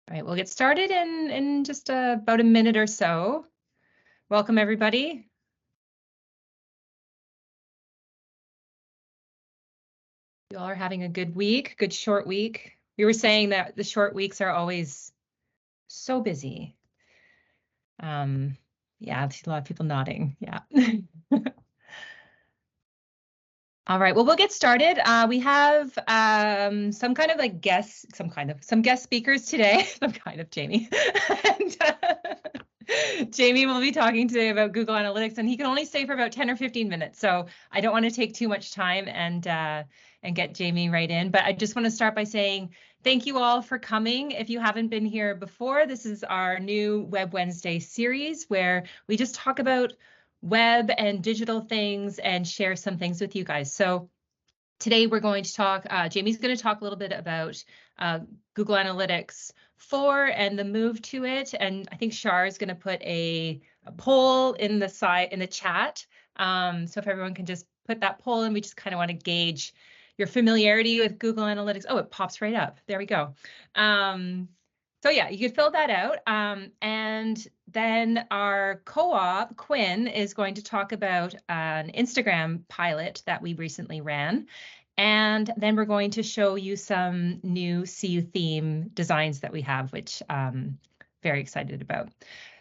All right, we'll get started in just about a minute or so. Welcome, everybody. You all are having a good week, good short week. We were saying that the short weeks are always so busy. Yeah, I see a lot of people nodding. Yeah. All right, well, we'll get started. We have some guest speakers today. Jamie. Jamie will be talking today about Google Analytics, and he can only stay for about 10 or 15 minutes. So I don't want to take too much time and get Jamie right in. But I just want to start by saying thank you all for coming. If you haven't been here before, this is our new Web Wednesday series where we just talk about web and digital things and share some things with you guys. So today we're going to talk, Jamie's going to talk a little bit about Google Analytics 4 and the move to it. And I think Shar is going to put a poll in the chat. So if everyone can just put that poll in, we just kind of want to gauge your familiarity with Google Analytics. Oh, it pops right up. There we go. So yeah, you could fill that out. And then our co-op, Quinn, is going to talk about an Instagram pilot that we recently ran. And then we're going to show you some new CU theme designs that we have, which I'm very excited about.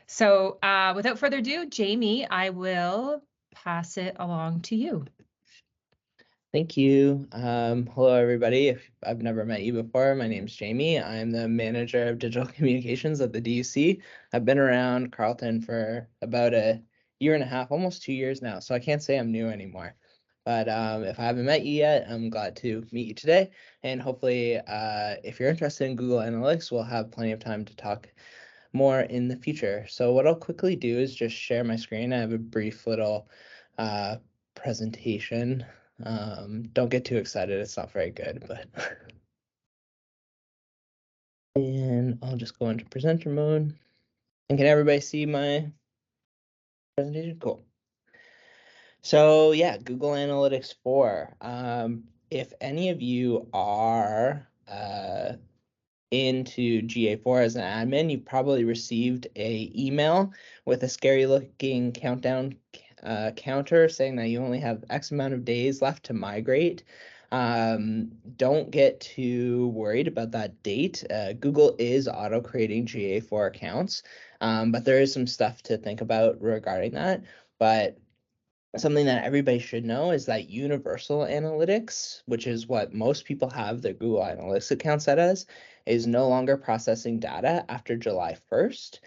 So without further ado, Jamie, I will pass it along to you. Thank you. Hello, everybody. If I've never met you before, my name's Jamie. I'm the manager of digital communications at the DUC. I've been around Carleton for about a year and a half, almost 2 years now, so I can't say I'm new anymore. But if I haven't met you yet, I'm glad to meet you today. And hopefully, if you're interested in Google Analytics, we'll have plenty of time to talk more in the future. So what I'll quickly do is just share my screen. I have a brief little presentation. Don't get too excited, it's not very good, but and I'll just go into presenter mode. And can everybody see my presentation? Cool. So yeah, Google Analytics 4. If any of you are into GA4 as an admin, you probably received a email with a scary looking countdown counter saying that you only have X amount of days left to migrate. Don't get too worried about that date. Google is auto creating GA4 accounts, but there is some stuff to think about regarding that. But something that everybody should know is that Universal Analytics, which is what most people have their Google Analytics account set as, is no longer processing data after July 1st.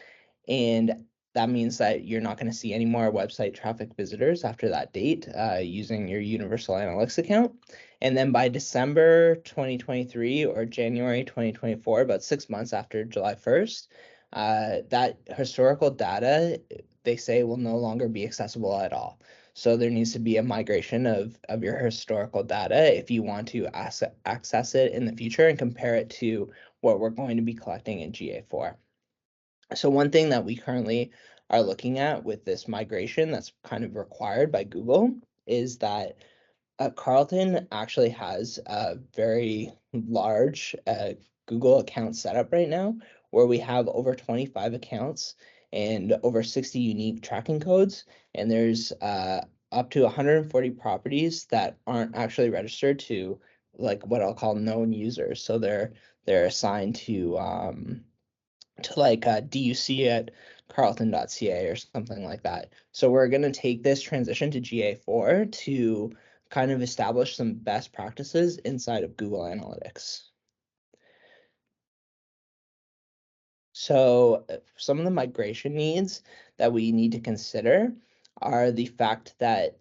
And that means that you're not going to see any more website traffic visitors after that date using your Universal Analytics account. And then by December 2023 or January 2024, about 6 months after July 1st, that historical data, they say, will no longer be accessible at all. So there needs to be a migration of your historical data if you want to access it in the future and compare it to what we're going to be collecting in GA4. So one thing that we currently are looking at with this migration that's kind of required by Google is that Carleton actually has a very large Google account setup right now where we have over 25 accounts and over 60 unique tracking codes. And there's up to 140 properties that aren't actually registered to like what I'll call known users. So they're assigned to like DUC at carleton.ca or something like that. So we're going to take this transition to GA4 to kind of establish some best practices inside of Google Analytics. So some of the migration needs that we need to consider are the fact that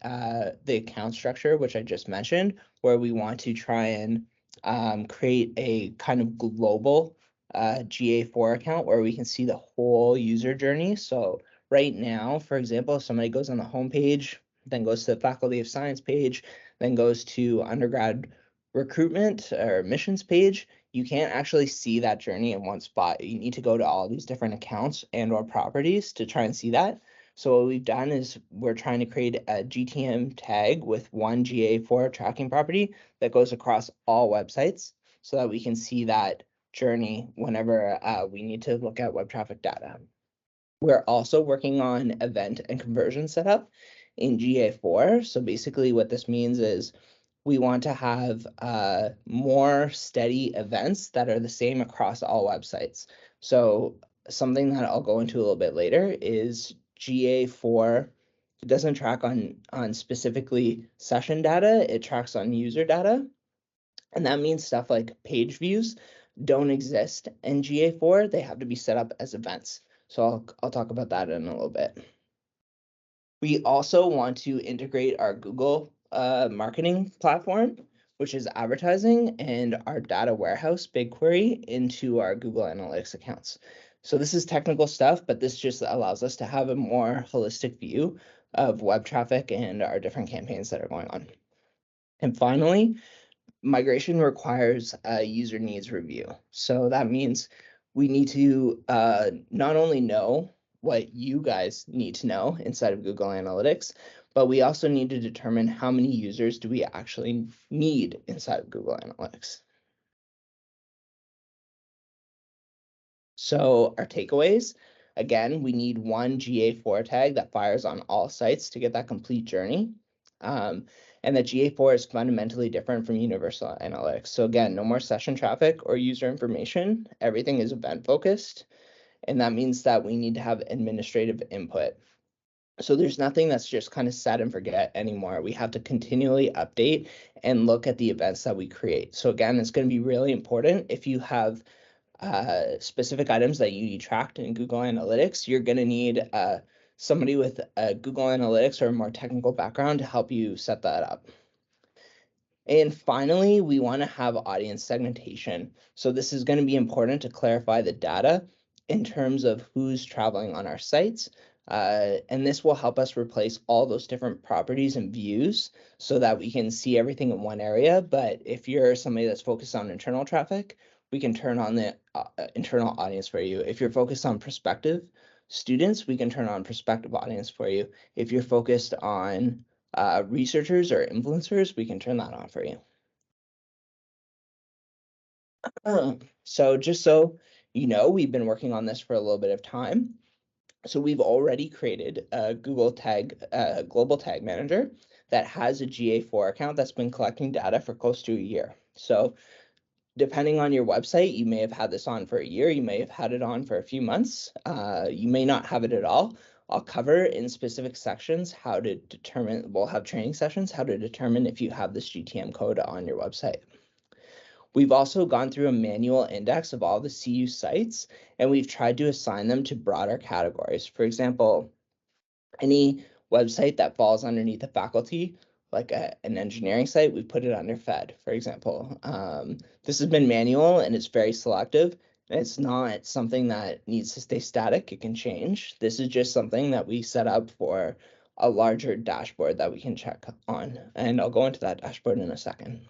the account structure, which I just mentioned, where we want to try and create a kind of global GA4 account where we can see the whole user journey. So right now, for example, if somebody goes on the home page, then goes to the Faculty of Science page, then goes to undergrad recruitment or admissions page, you can't actually see that journey in one spot. You need to go to all these different accounts and or properties to try and see that. So what we've done is we're trying to create a GTM tag with one GA4 tracking property that goes across all websites so that we can see that journey whenever we need to look at web traffic data. We're also working on event and conversion setup in GA4. So basically what this means is we want to have more steady events that are the same across all websites. So something that I'll go into a little bit later is GA4. It doesn't track on specifically session data, it tracks on user data. And that means stuff like page views don't exist in GA4. They have to be set up as events. So I'll talk about that in a little bit. We also want to integrate our Google marketing platform, which is advertising, and our data warehouse, BigQuery, into our Google Analytics accounts. So this is technical stuff, but this just allows us to have a more holistic view of web traffic and our different campaigns that are going on. And finally, migration requires a user needs review. So that means we need to not only know what you guys need to know inside of Google Analytics, but we also need to determine how many users do we actually need inside of Google Analytics. So our takeaways, again, we need one GA4 tag that fires on all sites to get that complete journey. And that GA4 is fundamentally different from Universal Analytics. So again, no more session traffic or user information. Everything is event focused. And that means that we need to have administrative input. So there's nothing that's just kind of set and forget anymore. We have to continually update and look at the events that we create. So again, it's going to be really important if you have specific items that you need tracked in Google Analytics, you're going to need somebody with a Google Analytics or a more technical background to help you set that up. And finally, we want to have audience segmentation. So this is going to be important to clarify the data in terms of who's traveling on our sites. And this will help us replace all those different properties and views so that we can see everything in one area. But if you're somebody that's focused on internal traffic, we can turn on the internal audience for you. If you're focused on prospective students, we can turn on prospective audience for you. If you're focused on researchers or influencers, we can turn that on for you. So just so you know, we've been working on this for a little bit of time. So we've already created a Google Tag, Global Tag Manager that has a GA4 account that's been collecting data for close to a year. So depending on your website, you may have had this on for a year, you may have had it on for a few months, you may not have it at all. I'll cover in specific sections how to determine, we'll have training sessions, how to determine if you have this GTM code on your website. We've also gone through a manual index of all the CU sites, and we've tried to assign them to broader categories. For example, any website that falls underneath a faculty, like an engineering site, we put it under Fed, for example. This has been manual and it's very selective. And it's not something that needs to stay static. It can change. This is just something that we set up for a larger dashboard that we can check on. And I'll go into that dashboard in a second.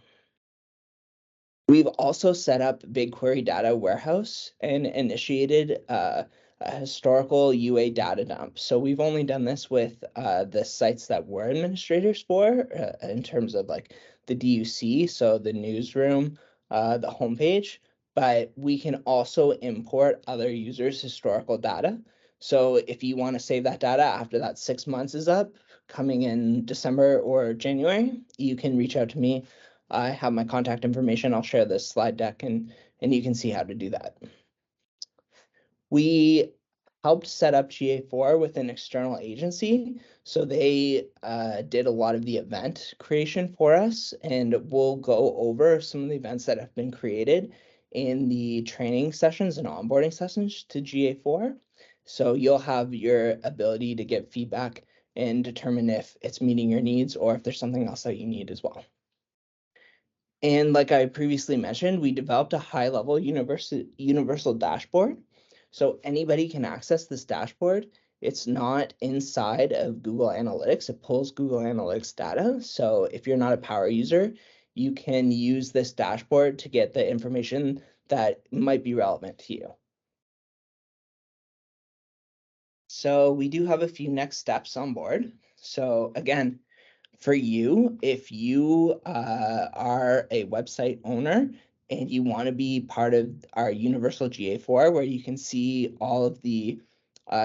We've also set up BigQuery Data Warehouse and initiated a historical UA data dump. So we've only done this with the sites that we're administrators for in terms of like the DUC, so the newsroom, the homepage, but we can also import other users' historical data. So if you want to save that data after that 6 months is up, coming in December or January, you can reach out to me. I have my contact information. I'll share this slide deck and you can see how to do that. We helped set up GA4 with an external agency. So they did a lot of the event creation for us, and we'll go over some of the events that have been created in the training sessions and onboarding sessions to GA4. So you'll have your ability to get feedback and determine if it's meeting your needs or if there's something else that you need as well. And like I previously mentioned, we developed a high-level universal dashboard. So anybody can access this dashboard. It's not inside of Google Analytics. It pulls Google Analytics data. So if you're not a power user, you can use this dashboard to get the information that might be relevant to you. So we do have a few next steps on board. So again, for you, if you are a website owner and you want to be part of our universal GA4, where you can see all of the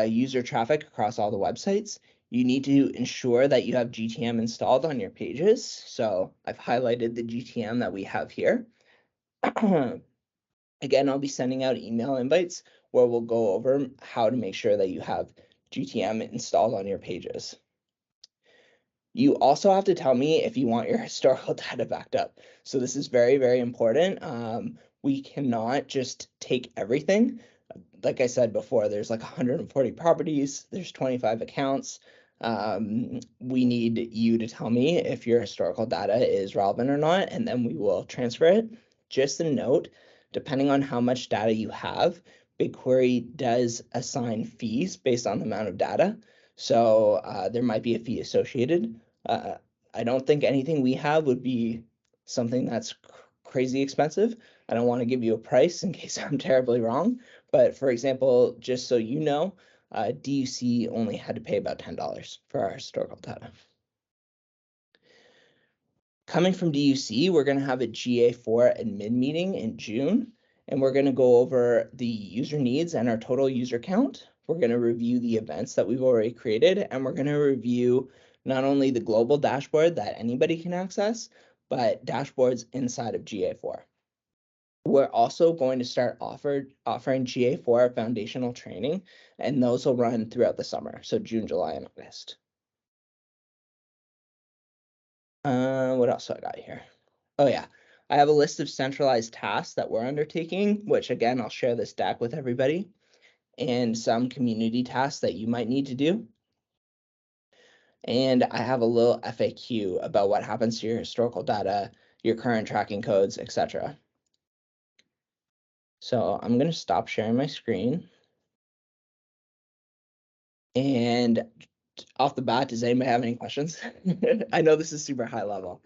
user traffic across all the websites, you need to ensure that you have GTM installed on your pages. So I've highlighted the GTM that we have here. Again, I'll be sending out email invites where we'll go over how to make sure that you have GTM installed on your pages. You also have to tell me if you want your historical data backed up. So this is very, very important. We cannot just take everything. Like I said before, there's like 140 properties, there's 25 accounts. We need you to tell me if your historical data is relevant or not, and then we will transfer it. Just a note, depending on how much data you have, BigQuery does assign fees based on the amount of data. So there might be a fee associated. I don't think anything we have would be something that's crazy expensive. I don't want to give you a price in case I'm terribly wrong. But for example, just so you know, DUC only had to pay about $10 for our historical data. Coming from DUC, we're going to have a GA4 admin meeting in June, and we're going to go over the user needs and our total user count. We're going to review the events that we've already created, and we're going to review not only the global dashboard that anybody can access, but dashboards inside of GA4. We're also going to start offering GA4 foundational training, and those will run throughout the summer, so June, July, and August. What else do I got here? Oh yeah, I have a list of centralized tasks that we're undertaking, which again, I'll share this deck with everybody, and some community tasks that you might need to do. And I have a little FAQ about what happens to your historical data, your current tracking codes, etc. So I'm going to stop sharing my screen. And off the bat, does anybody have any questions? I know this is super high level.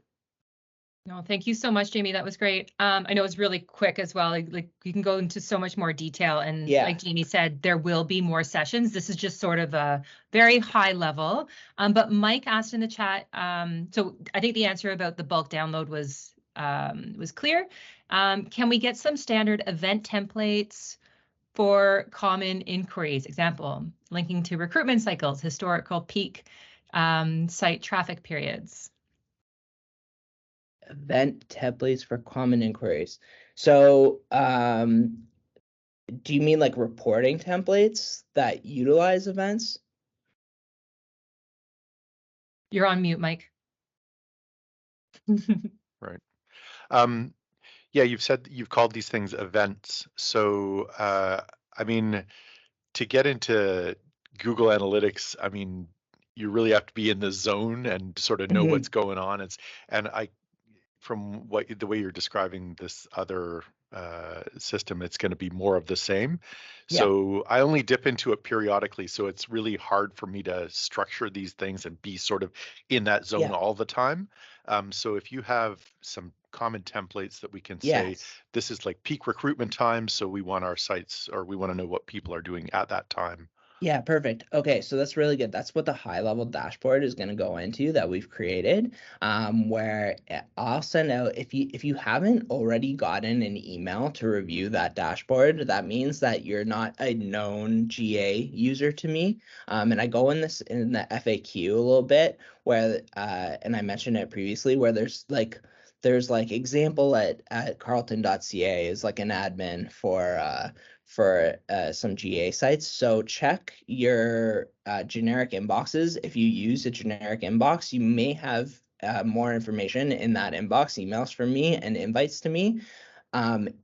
No, thank you so much, Jamie. That was great. I know it's really quick as well. Like you can go into so much more detail. And Yeah. like Jamie said, there will be more sessions. This is just sort of a very high level. But Mike asked in the chat. So I think the answer about the bulk download was clear. Can we get some standard event templates for common inquiries? Example, linking to recruitment cycles, historical peak site traffic periods. Event templates for common inquiries. So do you mean like reporting templates that utilize events? You're on mute, Mike. Right. Yeah, you've called these things events. So I mean, to get into Google Analytics, I mean, you really have to be in the zone and sort of know what's going on. From the way you're describing this other system, it's going to be more of the same. Yeah. So I only dip into it periodically. So it's really hard for me to structure these things and be sort of in that zone all the time. So if you have some common templates that we can say, this is like peak recruitment time. So we want our sites, or we want to know what people are doing at that time. Yeah, perfect. Okay, so that's really good. That's what the high level dashboard is going to go into that we've created, where I'll send out, if you haven't already gotten an email to review that dashboard, that means that you're not a known GA user to me. And I go in the FAQ a little bit where, and I mentioned it previously, where there's like example at carleton.ca is like an admin for some GA sites. So check your generic inboxes. If you use a generic inbox, you may have more information in that inbox, emails from me and invites to me.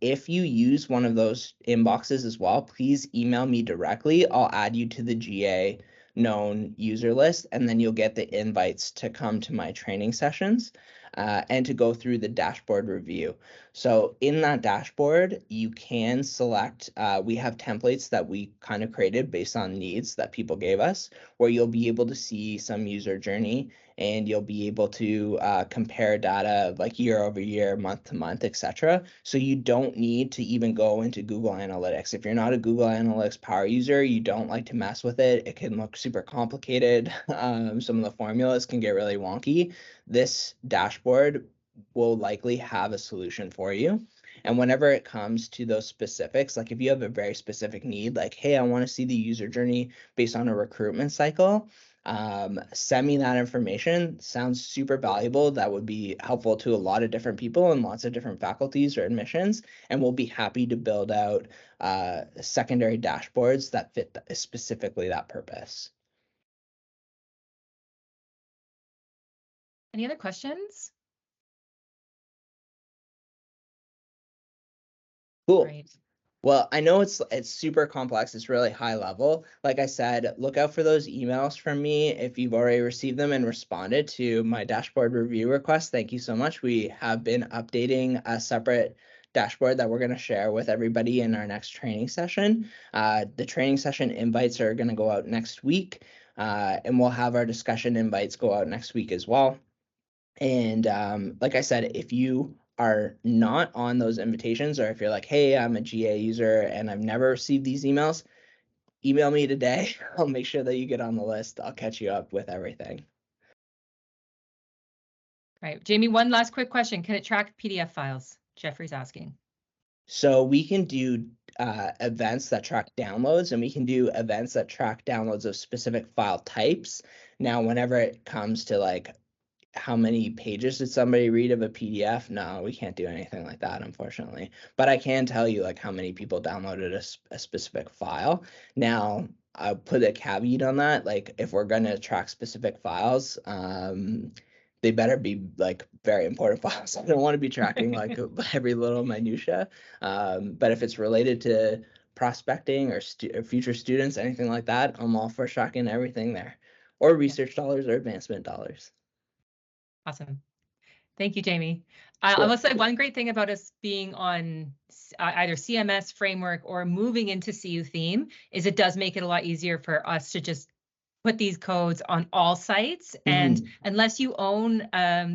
If you use one of those inboxes as well, please email me directly. I'll add you to the GA known user list, and then you'll get the invites to come to my training sessions and to go through the dashboard review. So in that dashboard, you can select, we have templates that we kind of created based on needs that people gave us, where you'll be able to see some user journey, and you'll be able to compare data like year over year, month to month, etc. So you don't need to even go into Google Analytics. If you're not a Google Analytics power user, you don't like to mess with it, it can look super complicated. Some of the formulas can get really wonky. This dashboard will likely have a solution for you. And whenever it comes to those specifics, like if you have a very specific need, like, hey, I want to see the user journey based on a recruitment cycle, send me that information. Sounds super valuable. That would be helpful to a lot of different people and lots of different faculties or admissions. And we'll be happy to build out secondary dashboards that fit specifically that purpose. Any other questions? Cool. Great. Well, I know it's super complex. It's really high level. Like I said, look out for those emails from me if you've already received them and responded to my dashboard review request. Thank you so much. We have been updating a separate dashboard that we're going to share with everybody in our next training session. The training session invites are going to go out next week, and we'll have our discussion invites go out next week as well. And like I said, if you are not on those invitations, or if you're like, hey, I'm a GA user and I've never received these emails, email me today. I'll make sure that you get on the list. I'll catch you up with everything. Right. Jamie, one last quick question. Can it track PDF files? Jeffrey's asking. So we can do events that track downloads, and we can do events that track downloads of specific file types. Now, whenever it comes to like how many pages did somebody read of a PDF? No, we can't do anything like that, unfortunately. But I can tell you like how many people downloaded a specific file. Now, I'll put a caveat on that. Like if we're going to track specific files, they better be like very important files. I don't want to be tracking like every little minutia. But if it's related to prospecting or future students, anything like that, I'm all for tracking everything there, or research dollars or advancement dollars. Awesome. Thank you, Jamie. Sure. I will say one great thing about us being on either CMS framework or moving into CU theme is it does make it a lot easier for us to just put these codes on all sites. And unless you own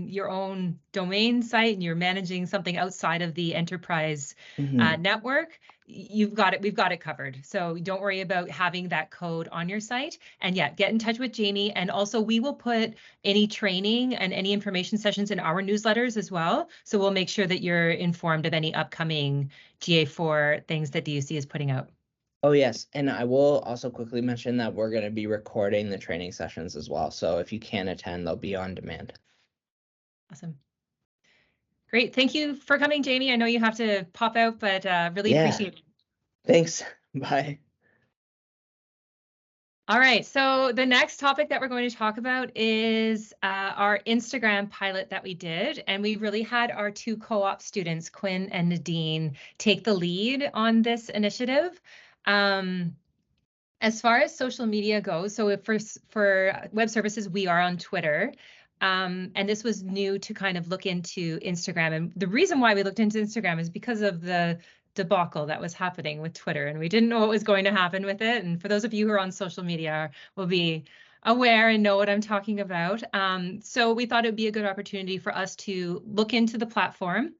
your own domain site and you're managing something outside of the enterprise network, we've got it covered. So don't worry about having that code on your site. And yeah, get in touch with Jamie. And also we will put any training and any information sessions in our newsletters as well. So we'll make sure that you're informed of any upcoming GA4 things that DUC is putting out. Oh, yes. And I will also quickly mention that we're going to be recording the training sessions as well. So if you can attend, they'll be on demand. Awesome. Great. Thank you for coming, Jamie. I know you have to pop out, but really appreciate it. Thanks. Bye. All right. So the next topic that we're going to talk about is our Instagram pilot that we did. And we really had our two co-op students, Quinn and Nadine, take the lead on this initiative. As far as social media goes, so for web services, we are on Twitter. And this was new to kind of look into Instagram. And the reason why we looked into Instagram is because of the debacle that was happening with Twitter. And we didn't know what was going to happen with it. And for those of you who are on social media will be aware and know what I'm talking about. So we thought it'd be a good opportunity for us to look into the platform.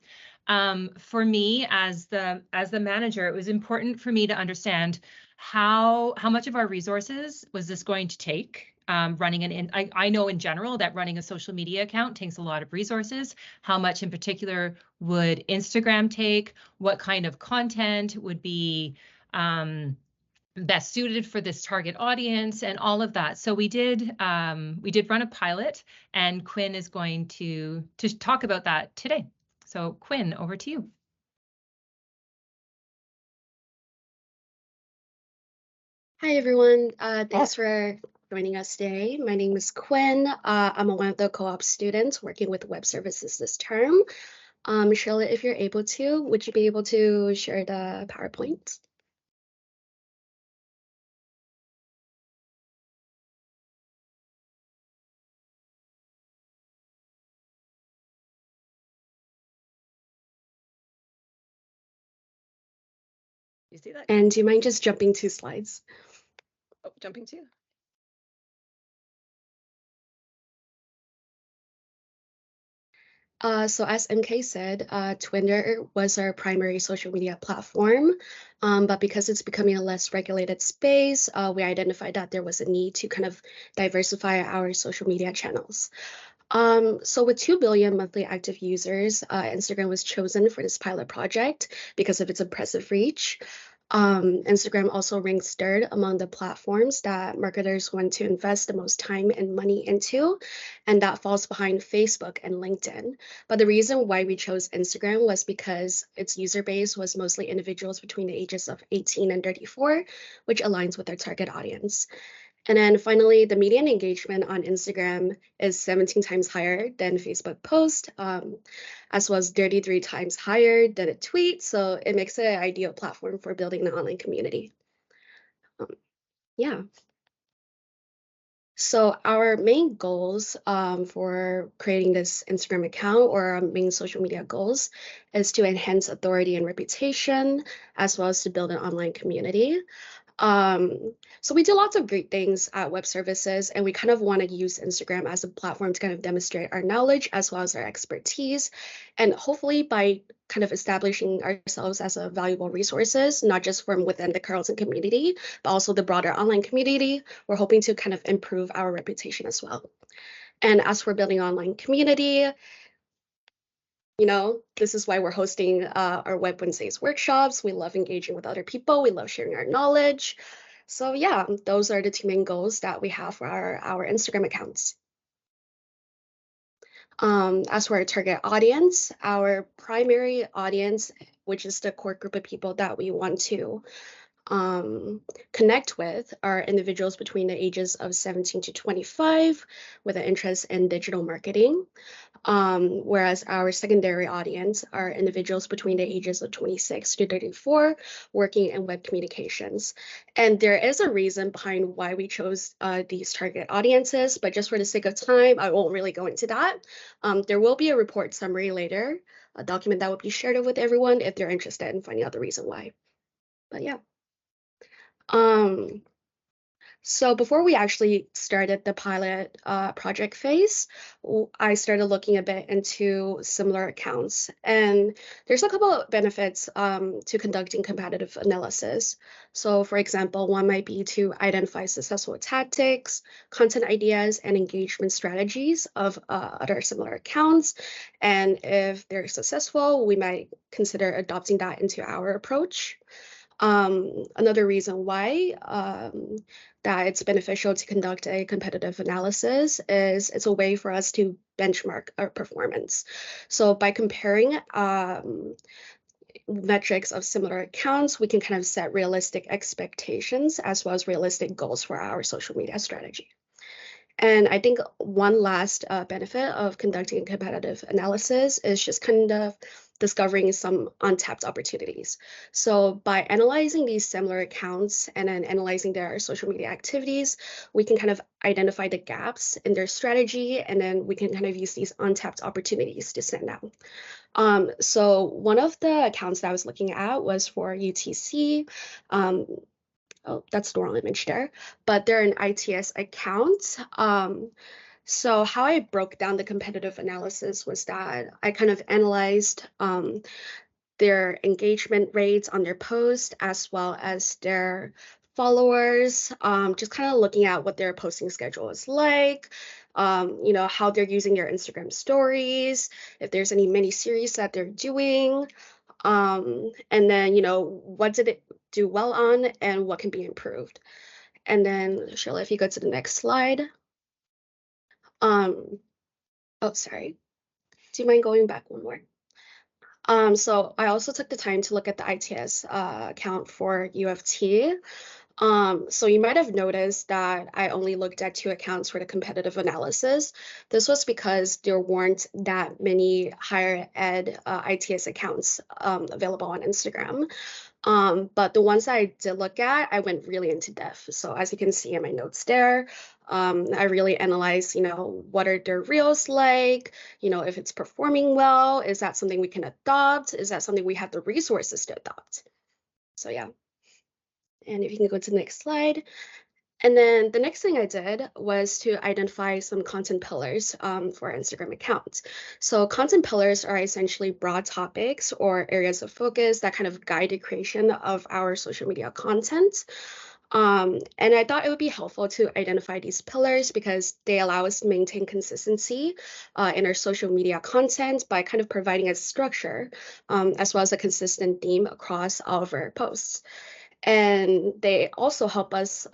For me, as the manager, it was important for me to understand how much of our resources was this going to take. Running I know in general that running a social media account takes a lot of resources. How much in particular would Instagram take? What kind of content would be best suited for this target audience and all of that? So we did run a pilot, and Quinn is going to talk about that today. So Quinn, over to you. Hi, everyone. Thanks for joining us today. My name is Quinn. I'm one of the co-op students working with web services this term. Charlotte, if you're able to, would you be able to share the PowerPoint? You see that? And do you mind just jumping 2 slides? Oh, jumping 2. So as MK said, Twitter was our primary social media platform, but because it's becoming a less regulated space, we identified that there was a need to kind of diversify our social media channels. So with 2 billion monthly active users, Instagram was chosen for this pilot project because of its impressive reach. Instagram also ranks third among the platforms that marketers want to invest the most time and money into, and that falls behind Facebook and LinkedIn. But the reason why we chose Instagram was because its user base was mostly individuals between the ages of 18 and 34, which aligns with our target audience. And then finally, the median engagement on Instagram is 17 times higher than Facebook post, as well as 33 times higher than a tweet. So it makes it an ideal platform for building an online community. Yeah. So our main goals for creating this Instagram account, or our main social media goals, is to enhance authority and reputation, as well as to build an online community. So we do lots of great things at Web Services, and we kind of want to use Instagram as a platform to kind of demonstrate our knowledge as well as our expertise. And hopefully by kind of establishing ourselves as a valuable resources, not just from within the Carleton community, but also the broader online community, we're hoping to kind of improve our reputation as well. And as for building online community, this is why we're hosting our Web Wednesdays workshops. We love engaging with other people. We love sharing our knowledge. So yeah, those are the two main goals that we have for our Instagram accounts. As for our target audience, our primary audience, which is the core group of people that we want to connect with, are individuals between the ages of 17 to 25 with an interest in digital marketing. Whereas our secondary audience are individuals between the ages of 26 to 34 working in web communications. And there is a reason behind why we chose these target audiences, but just for the sake of time, I won't really go into that. There will be a report summary later, a document that will be shared with everyone if they're interested in finding out the reason why. But yeah. So before we actually started the pilot project phase, I started looking a bit into similar accounts. And there's a couple of benefits to conducting competitive analysis. So for example, one might be to identify successful tactics, content ideas, and engagement strategies of other similar accounts. And if they're successful, we might consider adopting that into our approach. Another reason why that it's beneficial to conduct a competitive analysis is it's a way for us to benchmark our performance. So by comparing metrics of similar accounts, we can kind of set realistic expectations as well as realistic goals for our social media strategy. And I think one last benefit of conducting a competitive analysis is just kind of discovering some untapped opportunities. So by analyzing these similar accounts and then analyzing their social media activities, we can kind of identify the gaps in their strategy, and then we can kind of use these untapped opportunities to stand out. So one of the accounts that I was looking at was for UTC. Oh, that's the wrong image there, but they're an ITS account. So how I broke down the competitive analysis was that I kind of analyzed their engagement rates on their post as well as their followers, just kind of looking at what their posting schedule is like, how they're using their Instagram stories, if there's any mini series that they're doing, and then, what did it do well on and what can be improved. And then, Sheila, if you go to the next slide. Oh, sorry. Do you mind going back one more? So I also took the time to look at the ITS account for UFT. So you might have noticed that I only looked at 2 accounts for the competitive analysis. This was because there weren't that many higher ed ITS accounts available on Instagram. But the ones I did look at, I went really into depth. So as you can see in my notes there, I really analyzed, what are their reels like? If it's performing well, is that something we can adopt? Is that something we have the resources to adopt? So yeah. And if you can go to the next slide. And then the next thing I did was to identify some content pillars for our Instagram account. So content pillars are essentially broad topics or areas of focus that kind of guide the creation of our social media content. And I thought it would be helpful to identify these pillars because they allow us to maintain consistency in our social media content by kind of providing a structure as well as a consistent theme across all of our posts. And they also help us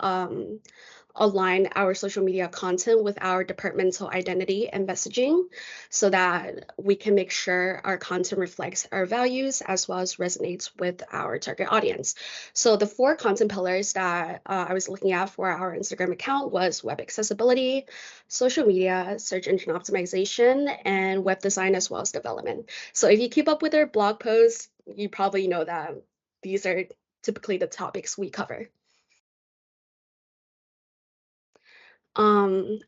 align our social media content with our departmental identity and messaging so that we can make sure our content reflects our values as well as resonates with our target audience. So the 4 content pillars that I was looking at for our Instagram account was web accessibility, social media, search engine optimization, and web design as well as development. So if you keep up with our blog posts, you probably know that these are typically the topics we cover.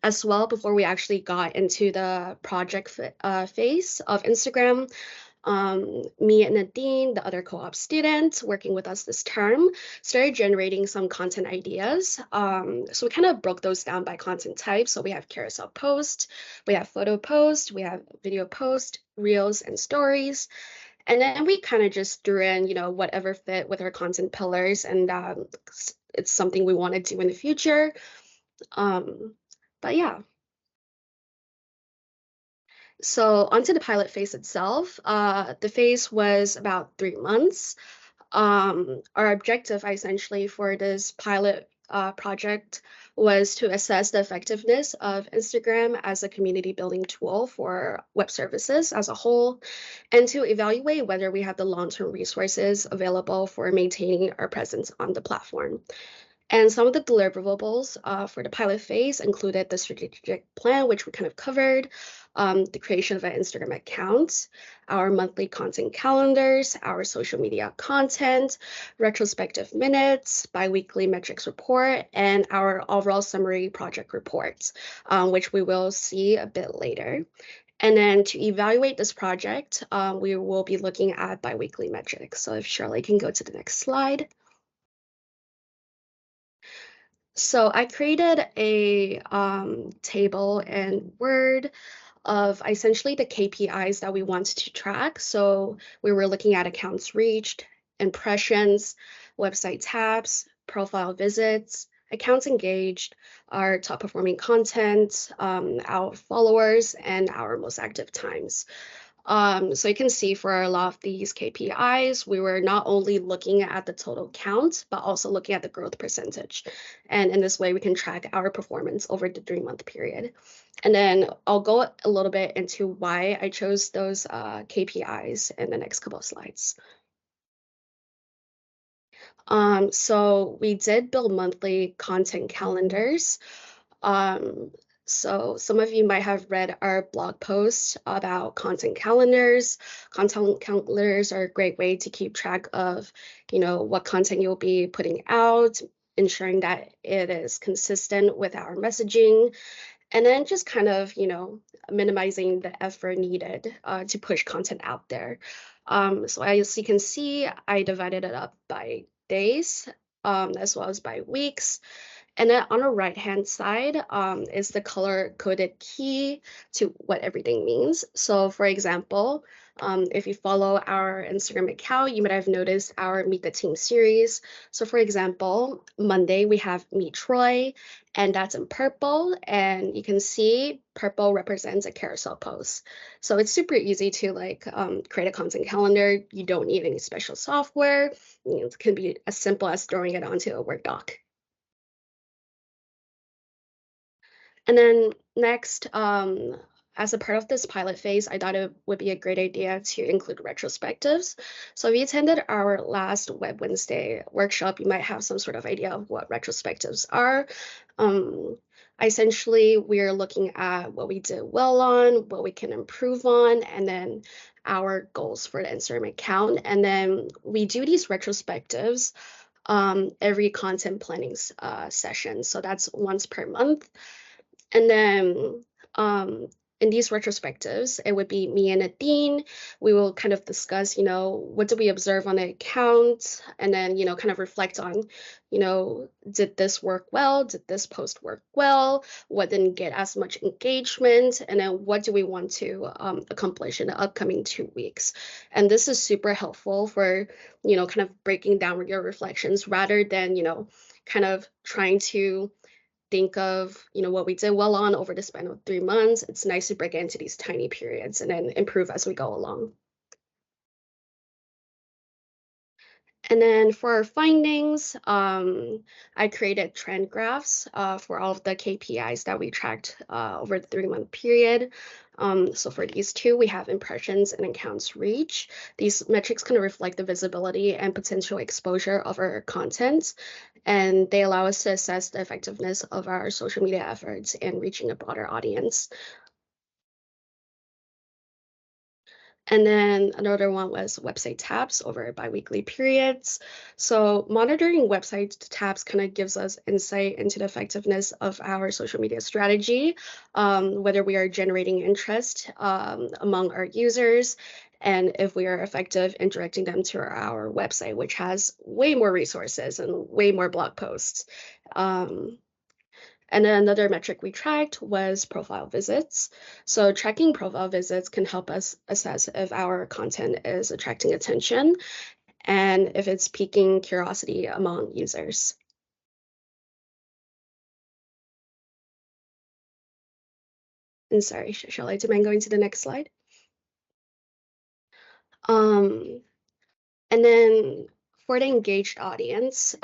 As well, before we actually got into the project phase of Instagram, me and Nadine, the other co-op student working with us this term, started generating some content ideas. So we kind of broke those down by content type. So we have carousel post, we have photo post, we have video post, reels, and stories. And then we kind of just threw in, whatever fit with our content pillars, and it's something we want to do in the future. But yeah. So onto the pilot phase itself. The phase was about 3 months. Our objective essentially for this pilot project was to assess the effectiveness of Instagram as a community building tool for web services as a whole, and to evaluate whether we have the long-term resources available for maintaining our presence on the platform. And some of the deliverables for the pilot phase included the strategic plan, which we kind of covered, the creation of an Instagram account, our monthly content calendars, our social media content, retrospective minutes, biweekly metrics report, and our overall summary project reports, which we will see a bit later. And then to evaluate this project, we will be looking at biweekly metrics. So if Shirley can go to the next slide. So I created a table in Word of essentially the KPIs that we wanted to track. So we were looking at accounts reached, impressions, website tabs, profile visits, accounts engaged, our top performing content, our followers, and our most active times. So you can see for a lot of these KPIs, we were not only looking at the total count, but also looking at the growth percentage. And in this way, we can track our performance over the 3-month period. And then I'll go a little bit into why I chose those KPIs in the next couple of slides. So we did build monthly content calendars. So some of you might have read our blog post about content calendars. Content calendars are a great way to keep track of, what content you'll be putting out, ensuring that it is consistent with our messaging, and then just kind of, minimizing the effort needed to push content out there. So as you can see, I divided it up by days as well as by weeks. And then on the right-hand side is the color-coded key to what everything means. So for example, if you follow our Instagram account, you might have noticed our Meet the Team series. So for example, Monday we have Meet Troy, and that's in purple. And you can see purple represents a carousel post. So it's super easy to create a content calendar. You don't need any special software. It can be as simple as throwing it onto a Word doc. And then next, as a part of this pilot phase, I thought it would be a great idea to include retrospectives. So if you attended our last Web Wednesday workshop, you might have some sort of idea of what retrospectives are. Essentially, we're looking at what we did well on, what we can improve on, and then our goals for the Instagram account. And then we do these retrospectives every content planning session. So that's once per month. And then in these retrospectives, it would be me and Nadine. We will kind of discuss, what do we observe on the account, and then, kind of reflect on, did this work well? Did this post work well? What didn't get as much engagement? And then what do we want to accomplish in the upcoming 2 weeks? And this is super helpful for, kind of breaking down your reflections rather than, kind of trying to think of what we did well on over the span of 3 months. It's nice to break it into these tiny periods and then improve as we go along. And then for our findings, I created trend graphs for all of the KPIs that we tracked over the 3-month period. So for these two, we have impressions and accounts reach. These metrics kind of reflect the visibility and potential exposure of our content, and they allow us to assess the effectiveness of our social media efforts in reaching a broader audience. And then another one was website tabs over biweekly periods. So monitoring website tabs kind of gives us insight into the effectiveness of our social media strategy, whether we are generating interest among our users, and if we are effective in directing them to our website, which has way more resources and way more blog posts. And then another metric we tracked was profile visits. So tracking profile visits can help us assess if our content is attracting attention and if it's piquing curiosity among users. And sorry, shall I do mind going to the next slide? And then for the engaged audience,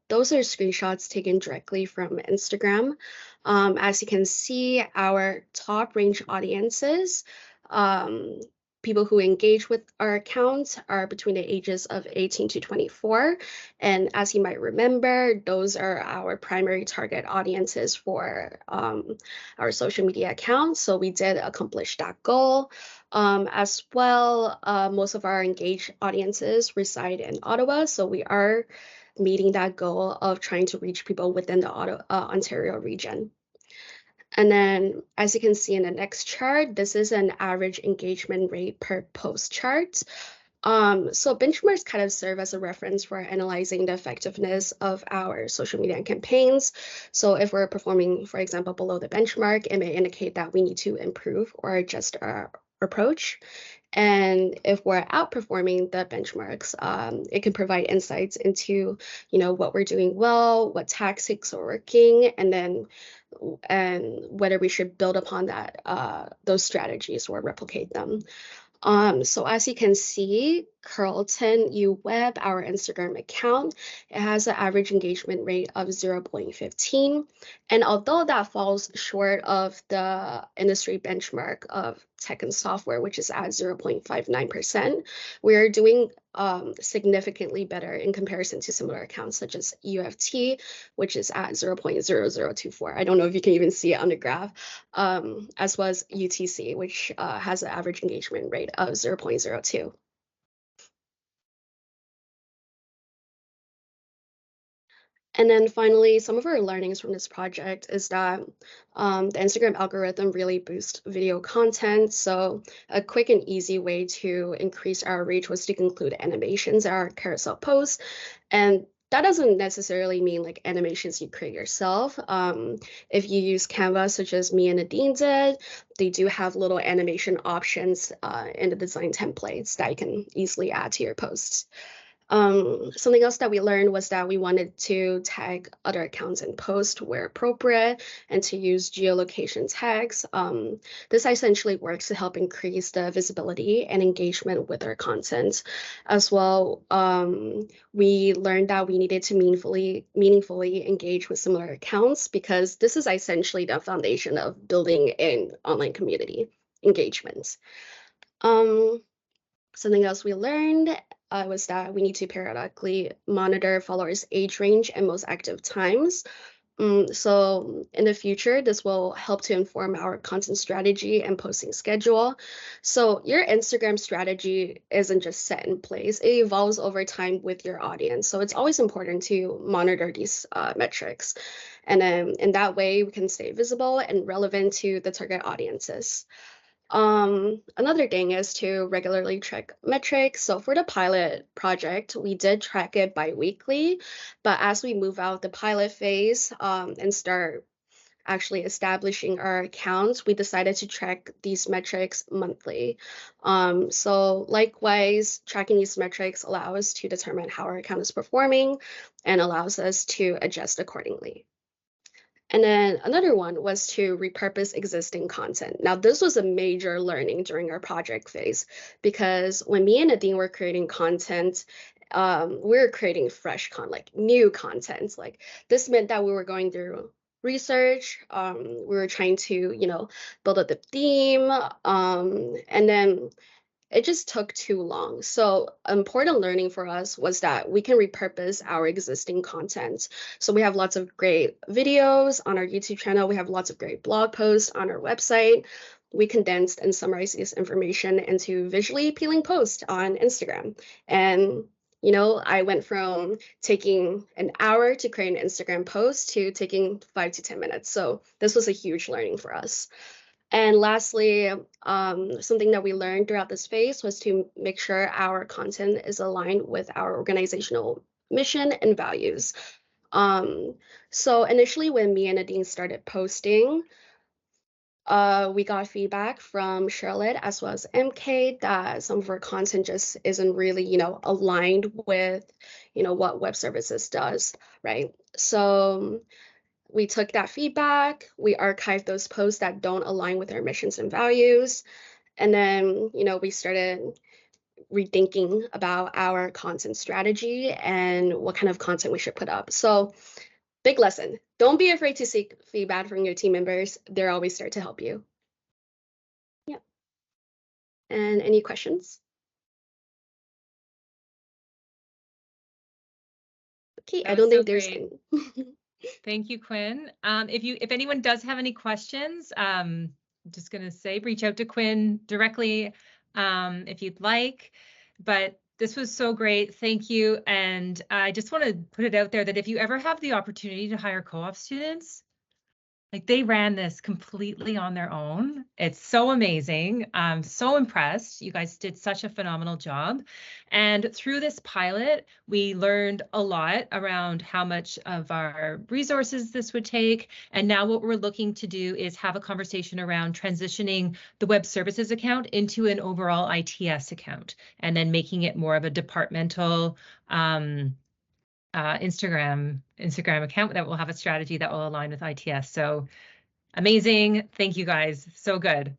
those are screenshots taken directly from Instagram. As you can see, our top range audiences, people who engage with our accounts, are between the ages of 18 to 24. And as you might remember, those are our primary target audiences for our social media accounts. So we did accomplish that goal. As well, most of our engaged audiences reside in Ottawa, so we are meeting that goal of trying to reach people within the Ontario region. And then, as you can see in the next chart, this is an average engagement rate per post chart. So benchmarks kind of serve as a reference for analyzing the effectiveness of our social media campaigns. So if we're performing, for example, below the benchmark, it may indicate that we need to improve or adjust our approach. And if we're outperforming the benchmarks, it can provide insights into, what we're doing well, what tactics are working, and whether we should build upon that those strategies or replicate them. So as you can see, Carlton U Web, our Instagram account, it has an average engagement rate of 0.15. And although that falls short of the industry benchmark of tech and software, which is at 0.59%, we are doing significantly better in comparison to similar accounts such as UFT, which is at 0.0024. I don't know if you can even see it on the graph, as well as UTC, which has an average engagement rate of 0.02. And then finally, some of our learnings from this project is that the Instagram algorithm really boosts video content. So a quick and easy way to increase our reach was to include animations in our carousel posts. And that doesn't necessarily mean like animations you create yourself. If you use Canva, such as me and Nadine did, they do have little animation options in the design templates that you can easily add to your posts. Something else that we learned was that we wanted to tag other accounts in post where appropriate and to use geolocation tags. This essentially works to help increase the visibility and engagement with our content. As well, we learned that we needed to meaningfully engage with similar accounts because this is essentially the foundation of building an online community engagement. Something else we learned was that we need to periodically monitor followers' age range and most active times. So in the future, this will help to inform our content strategy and posting schedule. So your Instagram strategy isn't just set in place, it evolves over time with your audience. So it's always important to monitor these metrics. And then in that way, we can stay visible and relevant to the target audiences. Another thing is to regularly check metrics. So for the pilot project, we did track it bi-weekly, but as we move out the pilot phase and start actually establishing our accounts, we decided to track these metrics monthly. So likewise, tracking these metrics allow us to determine how our account is performing and allows us to adjust accordingly. And then another one was to repurpose existing content. Now, this was a major learning during our project phase because when me and Nadine were creating content, we were creating fresh like new content. Like this meant that we were going through research, we were trying to, build up the theme, and then it just took too long. So important learning for us was that we can repurpose our existing content. So we have lots of great videos on our YouTube channel. We have lots of great blog posts on our website. We condensed and summarized this information into visually appealing posts on Instagram. And I went from taking an hour to create an Instagram post to taking 5 to 10 minutes. So this was a huge learning for us. And lastly, something that we learned throughout this phase was to make sure our content is aligned with our organizational mission and values. So initially when me and Nadine started posting, we got feedback from Charlotte as well as MK that some of our content just isn't really, aligned with, what web services does, right? So we took that feedback, we archived those posts that don't align with our missions and values, and then, we started rethinking about our content strategy and what kind of content we should put up. So big lesson, don't be afraid to seek feedback from your team members. They're always there to help you. Yeah. And any questions? Okay, I That don't was so think there's great. any. Thank you, Quinn. If anyone does have any questions, I'm just gonna say reach out to Quinn directly if you'd like. But this was so great. Thank you. And I just want to put it out there that if you ever have the opportunity to hire co-op students, like they ran this completely on their own. It's so amazing. I'm so impressed. You guys did such a phenomenal job. And through this pilot, we learned a lot around how much of our resources this would take. And now what we're looking to do is have a conversation around transitioning the web services account into an overall ITS account, and then making it more of a departmental Instagram account that will have a strategy that will align with ITS. So amazing. Thank you guys. So good.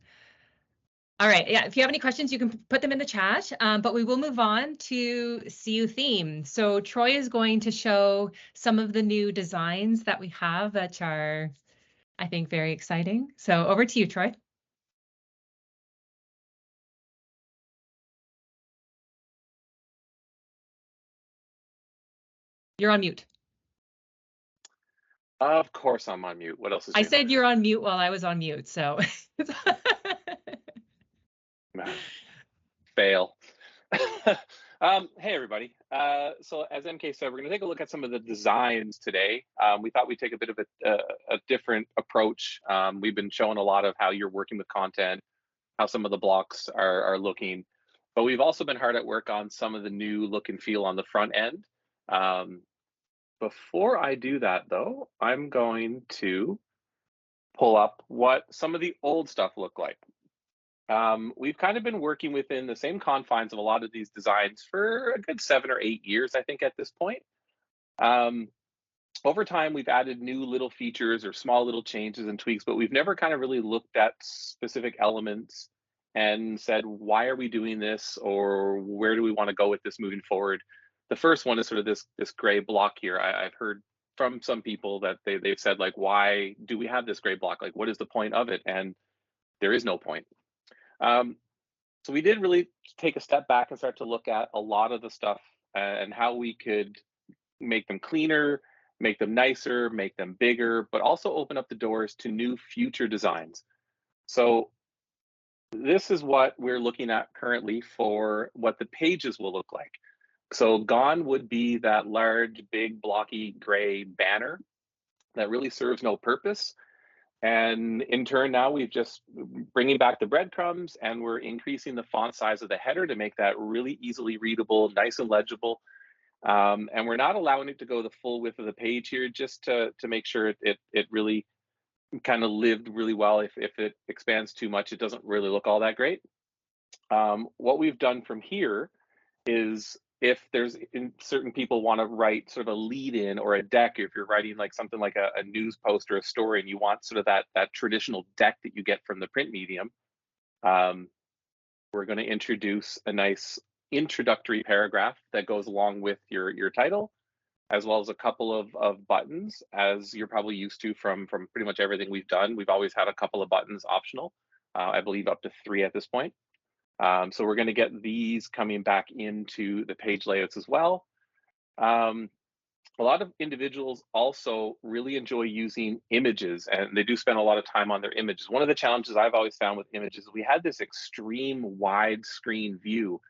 All right. Yeah. If you have any questions, you can put them in the chat, but we will move on to CU theme. So Troy is going to show some of the new designs that we have that are, I think, very exciting. So over to you, Troy. You're on mute. Of course I'm on mute. What else is new? I said you're on mute while I was on mute, so. Fail. Hey, everybody. So as MK said, we're going to take a look at some of the designs today. We thought we'd take a bit of a different approach. We've been showing a lot of how you're working with content, how some of the blocks are looking, but we've also been hard at work on some of the new look and feel on the front end. Before I do that, though, I'm going to pull up what some of the old stuff looked like. We've kind of been working within the same confines of a lot of these designs for a good 7 or 8 years, I think, at this point. Over time, we've added new little features or small little changes and tweaks, but we've never kind of really looked at specific elements and said, why are we doing this, or where do we want to go with this moving forward? The first one is sort of this gray block here. I've heard from some people that they've said, like, why do we have this gray block? Like, what is the point of it? And there is no point. So we did really take a step back and start to look at a lot of the stuff and how we could make them cleaner, make them nicer, make them bigger, but also open up the doors to new future designs. So this is what we're looking at currently for what the pages will look like. So gone would be that large, big, blocky gray banner that really serves no purpose. And in turn, now we've just bringing back the breadcrumbs, and we're increasing the font size of the header to make that really easily readable, nice and legible. And we're not allowing it to go the full width of the page here, just to make sure it really kind of lived really well. If it expands too much, it doesn't really look all that great. What we've done from here is, if there's certain people want to write sort of a lead in or a deck, if you're writing like something like a news post or a story and you want sort of that traditional deck that you get from the print medium, we're going to introduce a nice introductory paragraph that goes along with your title, as well as a couple of buttons, as you're probably used to from pretty much everything we've done. We've always had a couple of buttons optional, I believe up to 3 at this point. So we're going to get these coming back into the page layouts as well. A lot of individuals also really enjoy using images, and they do spend a lot of time on their images. One of the challenges I've always found with images is we had this extreme widescreen view,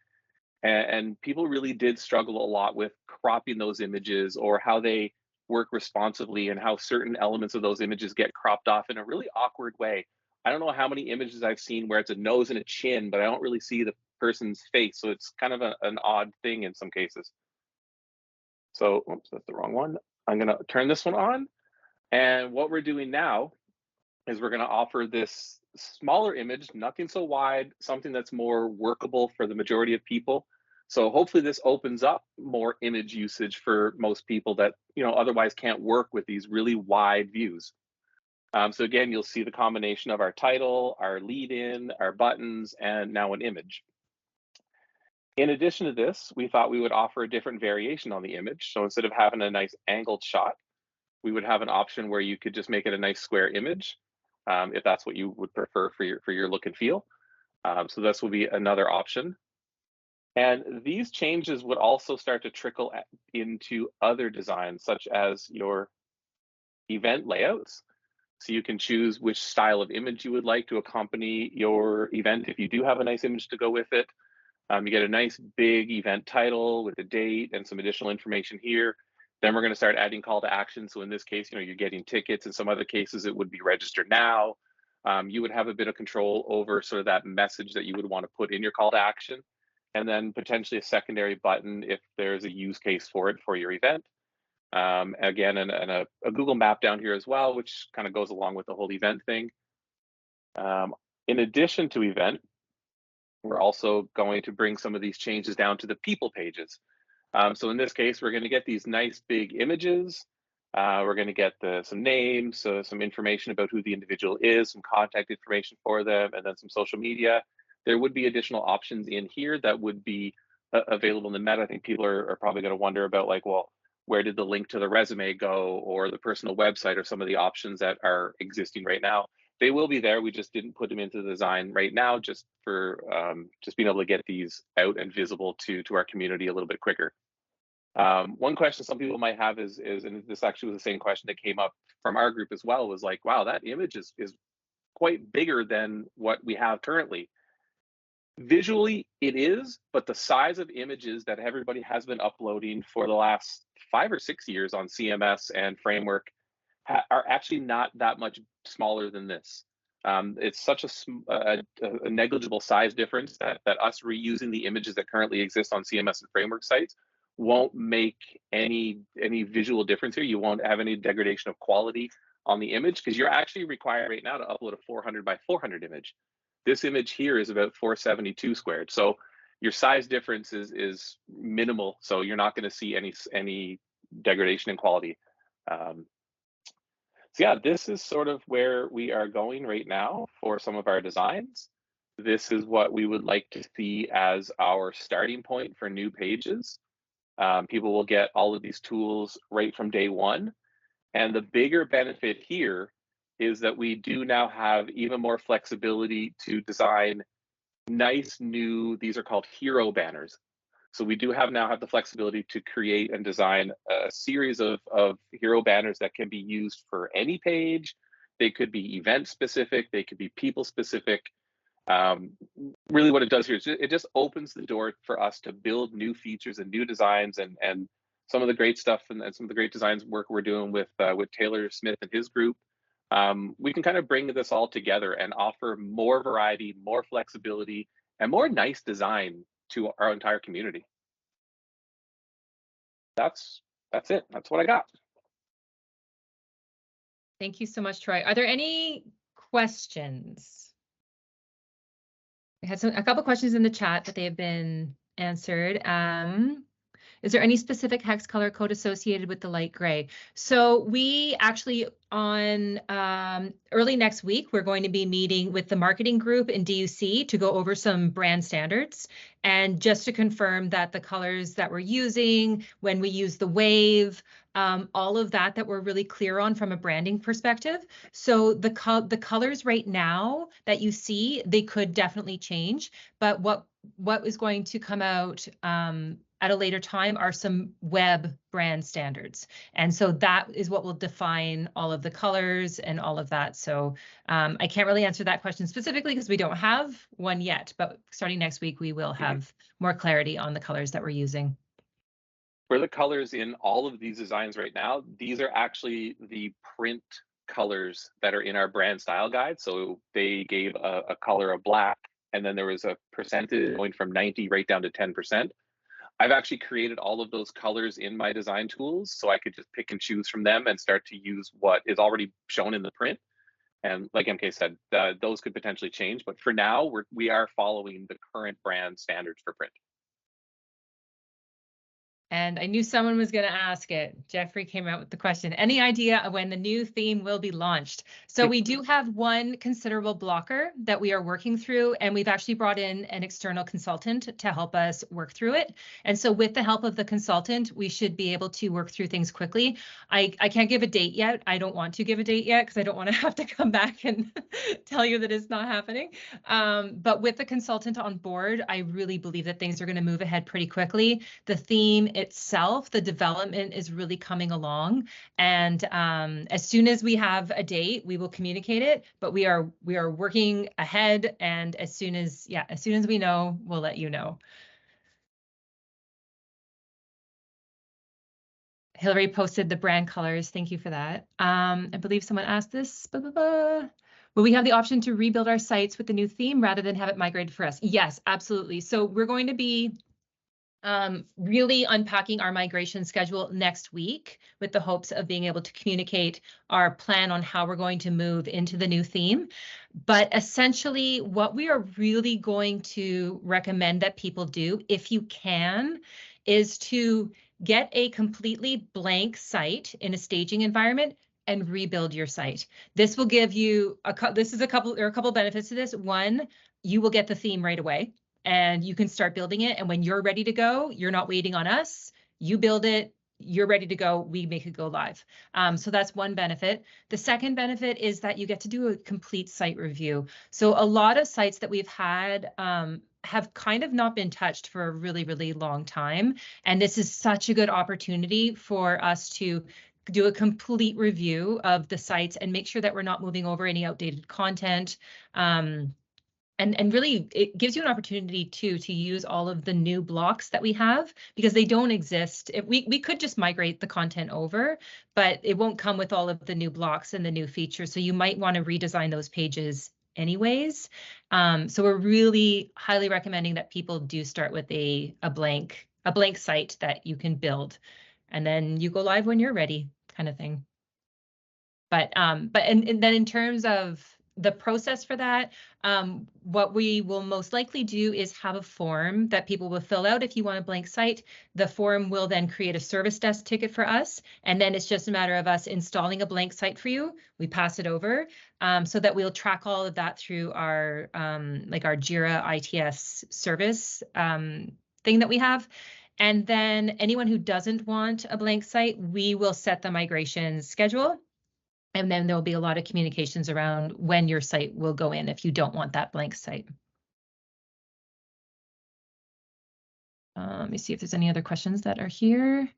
and people really did struggle a lot with cropping those images, or how they work responsively, and how certain elements of those images get cropped off in a really awkward way. I don't know how many images I've seen where it's a nose and a chin, but I don't really see the person's face. So it's kind of an odd thing in some cases. So, oops, that's the wrong one. I'm going to turn this one on. And what we're doing now is we're going to offer this smaller image, nothing so wide, something that's more workable for the majority of people. So hopefully this opens up more image usage for most people that, otherwise can't work with these really wide views. So again, you'll see the combination of our title, our lead in, our buttons, and now an image. In addition to this, we thought we would offer a different variation on the image. So instead of having a nice angled shot, we would have an option where you could just make it a nice square image, if that's what you would prefer for your look and feel. So this will be another option. And these changes would also start to trickle into other designs, such as your event layouts. So you can choose which style of image you would like to accompany your event if you do have a nice image to go with it. You get a nice big event title with a date and some additional information here. Then we're going to start adding call to action. So in this case, you're getting tickets. In some other cases, it would be register now. You would have a bit of control over sort of that message that you would want to put in your call to action, and then potentially a secondary button if there's a use case for it for your event. Again, and a Google map down here as well, which kind of goes along with the whole event thing. In addition to event, we're also going to bring some of these changes down to the people pages. So in this case, we're going to get these nice big images. We're going to get some names, so some information about who the individual is, some contact information for them, and then some social media. There would be additional options in here that would be available in the meta. I think people are probably going to wonder about, like, well, where did the link to the resume go, or the personal website, or some of the options that are existing right now. They will be there. We just didn't put them into the design right now, just for just being able to get these out and visible to our community a little bit quicker. One question some people might have is, and this actually was the same question that came up from our group as well, was like, wow, that image is quite bigger than what we have currently. Visually, it is, but the size of images that everybody has been uploading for the last 5 or 6 years on CMS and Framework are actually not that much smaller than this. It's such a negligible size difference that us reusing the images that currently exist on CMS and Framework sites won't make any visual difference here. You won't have any degradation of quality on the image, because you're actually required right now to upload a 400 by 400 image. This image here is about 472 squared. So your size difference is minimal. So you're not going to see any degradation in quality. So yeah, this is sort of where we are going right now for some of our designs. This is what we would like to see as our starting point for new pages. People will get all of these tools right from day one. And the bigger benefit here is that we do now have even more flexibility to design nice new, these are called hero banners. So we do now have the flexibility to create and design a series of hero banners that can be used for any page. They could be event specific, they could be people specific. Really what it does here is it just opens the door for us to build new features and new designs, and some of the great stuff and some of the great designs work we're doing with Taylor Smith and his group. We can kind of bring this all together and offer more variety, more flexibility, and more nice design to our entire community. That's it. That's what I got. Thank you so much, Troy. Are there any questions? We had a couple questions in the chat, but they have been answered. Is there any specific hex color code associated with the light gray? So we actually on early next week, we're going to be meeting with the marketing group in DUC to go over some brand standards and just to confirm that the colors that we're using, when we use the wave, all of that we're really clear on from a branding perspective. So the colors right now that you see, they could definitely change, but what is going to come out at a later time are some web brand standards. And so that is what will define all of the colors and all of that. So I can't really answer that question specifically because we don't have one yet, but starting next week, we will have more clarity on the colors that we're using. For the colors in all of these designs right now, these are actually the print colors that are in our brand style guide. So they gave a color of black, and then there was a percentage going from 90 right down to 10%. I've actually created all of those colors in my design tools, so I could just pick and choose from them and start to use what is already shown in the print. And like MK said, those could potentially change, but for now, we are following the current brand standards for print. And I knew someone was going to ask it. Jeffrey came out with the question. Any idea of when the new theme will be launched? So we do have one considerable blocker that we are working through, and we've actually brought in an external consultant to help us work through it. And so with the help of the consultant, we should be able to work through things quickly. I can't give a date yet. I don't want to give a date yet because I don't want to have to come back and tell you that it's not happening. But with the consultant on board, I really believe that things are going to move ahead pretty quickly. The theme itself, the development is really coming along, and as soon as we have a date, we will communicate it. But we are working ahead, and as soon as we know, we'll let you know. Hillary posted the brand colors. Thank you for that. I believe someone asked this. Will we have the option to rebuild our sites with the new theme rather than have it migrated for us? Yes, absolutely. So we're going to be really unpacking our migration schedule next week with the hopes of being able to communicate our plan on how we're going to move into the new theme. But essentially, what we are really going to recommend that people do, if you can, is to get a completely blank site in a staging environment and rebuild your site. This will give you there are a couple benefits to this. One, you will get the theme right away, and you can start building it. And when you're ready to go, you're not waiting on us. You build it, you're ready to go, we make it go live. So that's one benefit. The second benefit is that you get to do a complete site review. So a lot of sites that we've had have kind of not been touched for a really, really long time. And this is such a good opportunity for us to do a complete review of the sites and make sure that we're not moving over any outdated content. And really, it gives you an opportunity to use all of the new blocks that we have, because they don't exist. We could just migrate the content over, but it won't come with all of the new blocks and the new features. So you might want to redesign those pages anyways. So we're really highly recommending that people do start with a blank site that you can build, and then you go live when you're ready, kind of thing. But and then in terms of the process for that, what we will most likely do is have a form that people will fill out if you want a blank site. The form will then create a service desk ticket for us, and then it's just a matter of us installing a blank site for you. We pass it over so that we'll track all of that through our our Jira ITS service thing that we have. And then anyone who doesn't want a blank site, we will set the migration schedule. And then there'll be a lot of communications around when your site will go in if you don't want that blank site. Let me see if there's any other questions that are here.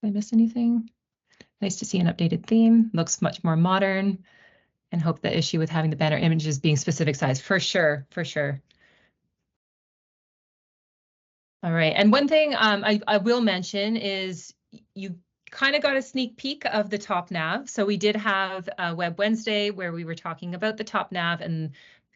Did I miss anything? Nice to see an updated theme. Looks much more modern. And hope the issue with having the banner images being specific size. For sure, for sure. All right. And one thing I will mention is you kind of got a sneak peek of the top nav. So we did have a Web Wednesday where we were talking about the top nav and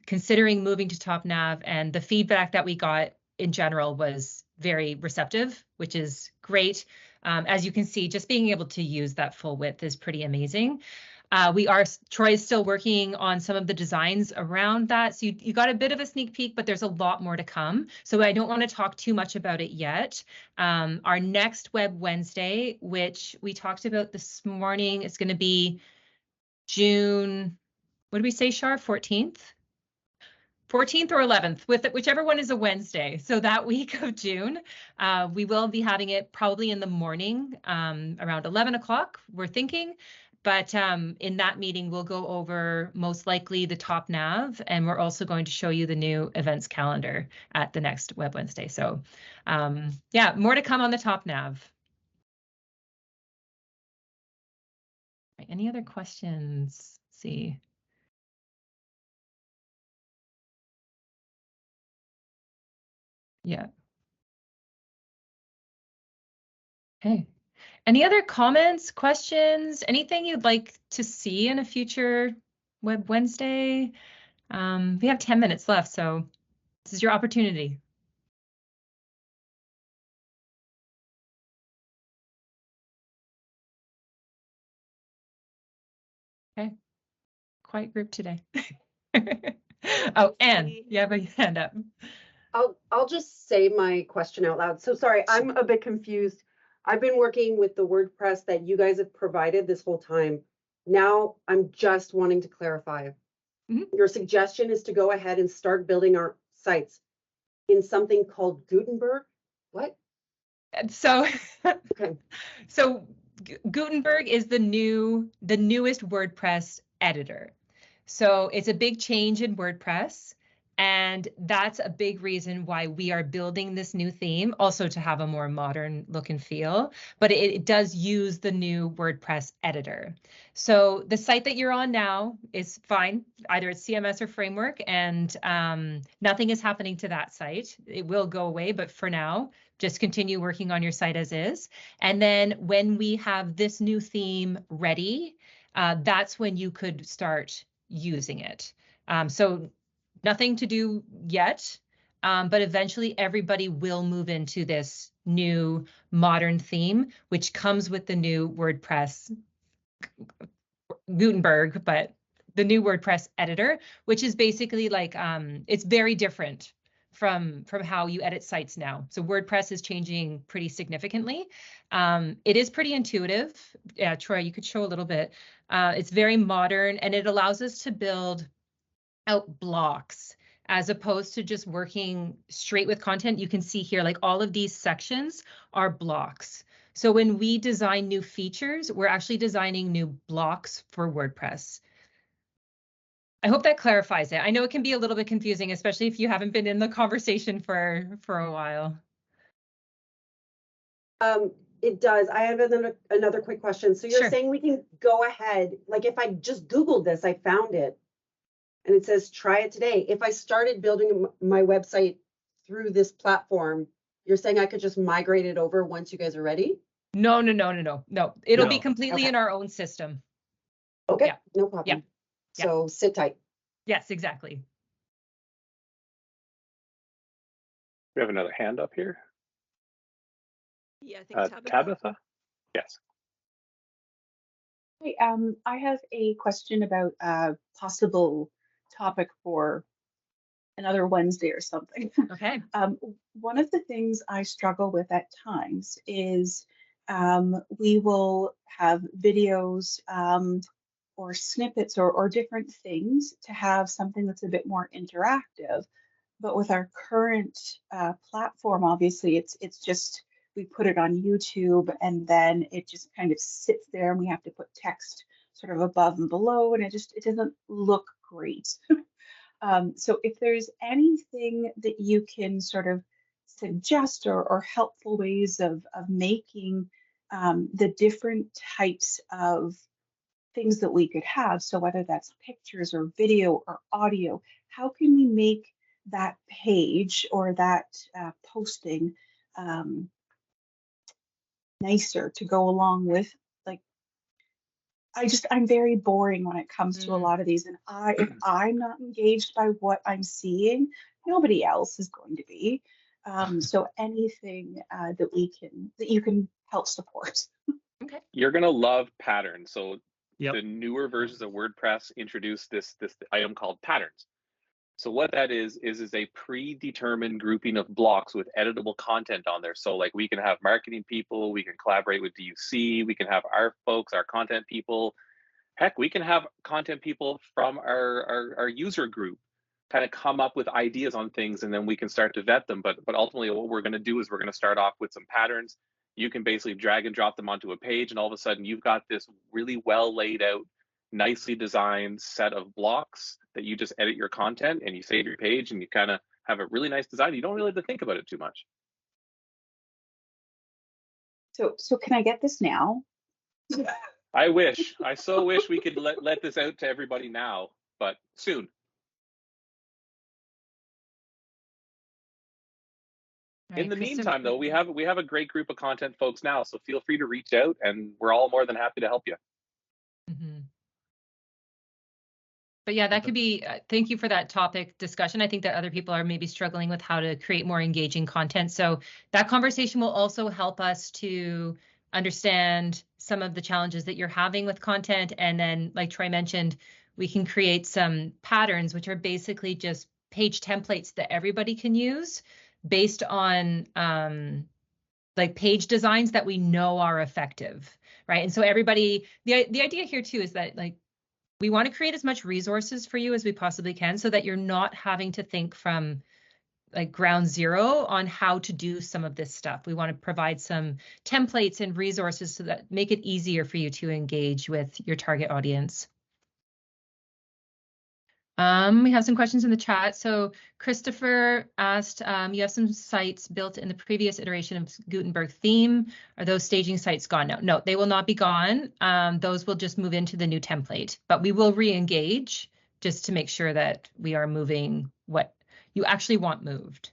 considering moving to top nav, and the feedback that we got in general was very receptive, which is great. As you can see, just being able to use that full width is pretty amazing. Troy is still working on some of the designs around that. So you got a bit of a sneak peek, but there's a lot more to come. So I don't want to talk too much about it yet. Our next Web Wednesday, which we talked about this morning, is going to be June, what did we say, Shar, 14th? 14th or 11th, whichever one is a Wednesday. So that week of June, we will be having it probably in the morning, around 11 o'clock, we're thinking. But in that meeting, we'll go over most likely the top nav, and we're also going to show you the new events calendar at the next Web Wednesday. So yeah, more to come on the top nav. Right, any other questions? Let's see. Yeah. Okay. Any other comments, questions, anything you'd like to see in a future Web Wednesday? We have 10 minutes left, so this is your opportunity. Okay. Quiet group today. Oh, Anne, you have a hand up. I'll just say my question out loud. So sorry, I'm a bit confused. I've been working with the WordPress that you guys have provided this whole time. Now I'm just wanting to clarify. Your suggestion is to go ahead and start building our sites in something called Gutenberg. What? So, Okay. So Gutenberg is the newest WordPress editor. So it's a big change in WordPress. And that's a big reason why we are building this new theme, also to have a more modern look and feel, but it does use the new WordPress editor. So the site that you're on now is fine, either it's CMS or framework, and nothing is happening to that site. It will go away, but for now, just continue working on your site as is. And then when we have this new theme ready, that's when you could start using it. So nothing to do yet, but eventually everybody will move into this new modern theme, which comes with the new WordPress Gutenberg, but the new WordPress editor, which is basically like, it's very different from how you edit sites now. So WordPress is changing pretty significantly. It is pretty intuitive. Yeah, Troy, you could show a little bit. It's very modern, and it allows us to build out blocks as opposed to just working straight with content. You can see here, like all of these sections are blocks. So when we design new features, we're actually designing new blocks for WordPress. I hope that clarifies it. I know it can be a little bit confusing, especially if you haven't been in the conversation for a while. It does. I have another quick question. So you're Sure. saying we can go ahead, like if I just Googled this, I found it. And it says, try it today. If I started building my website through this platform, you're saying I could just migrate it over once you guys are ready? No. It'll be No. completely Okay. in our own system. Okay, Yeah. no problem. Yeah. So sit tight. Yes, exactly. We have another hand up here. Yeah, I think Tabitha? Yes. Hey, I have a question about a possible topic for another Wednesday or something. Okay. One of the things I struggle with at times is we will have videos or snippets or different things to have something that's a bit more interactive. But with our current platform, obviously, it's just we put it on YouTube and then it just kind of sits there and we have to put text sort of above and below, and it doesn't look great. So if there's anything that you can sort of suggest or helpful ways of making the different types of things that we could have, so whether that's pictures or video or audio, how can we make that page or that posting nicer to go along with, like, I'm very boring when it comes to a lot of these, and if I'm not engaged by what I'm seeing, nobody else is going to be. So anything that you can help support. Okay. You're gonna love patterns. So Yep. the newer versions of WordPress introduce this item called patterns. So what that is a predetermined grouping of blocks with editable content on there. So like we can have marketing people, we can collaborate with DUC, we can have our folks, our content people. Heck, we can have content people from our user group kind of come up with ideas on things, and then we can start to vet them. But ultimately what we're going to do is we're going to start off with some patterns. You can basically drag and drop them onto a page, and all of a sudden you've got this really well laid out, nicely designed set of blocks that you just edit your content and you save your page, and you kind of have a really nice design. You don't really have to think about it too much. So can I get this now? I wish. I so wish we could let this out to everybody now, but soon. In the meantime, though, we have a great group of content folks now, so feel free to reach out, and we're all more than happy to help you. Mm-hmm. But yeah, that could be, thank you for that topic discussion. I think that other people are maybe struggling with how to create more engaging content. So that conversation will also help us to understand some of the challenges that you're having with content. And then, like Troy mentioned, we can create some patterns, which are basically just page templates that everybody can use based on like page designs that we know are effective, right? And so everybody, the idea here too is that, like, we want to create as much resources for you as we possibly can so that you're not having to think from like ground zero on how to do some of this stuff. We want to provide some templates and resources so that make it easier for you to engage with your target audience. We have some questions in the chat. So Christopher asked, you have some sites built in the previous iteration of Gutenberg theme. Are those staging sites gone now? No, they will not be gone. Those will just move into the new template, but we will re-engage just to make sure that we are moving what you actually want moved.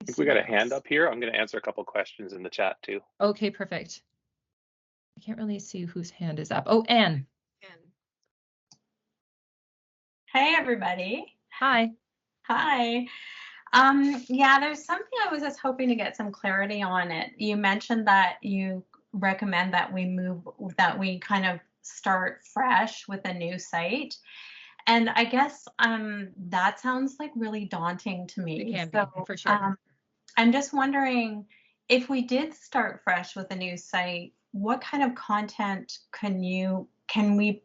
I think we got a hand up here. I'm going to answer a couple questions in the chat too. Okay, perfect. I can't really see whose hand is up. Oh, Anne. Hey, everybody. Hi. Hi. Yeah, there's something I was just hoping to get some clarity on it. You mentioned that you recommend that we kind of start fresh with a new site. And I guess that sounds like really daunting to me. It can be, for sure. I'm just wondering, if we did start fresh with a new site, what kind of content can we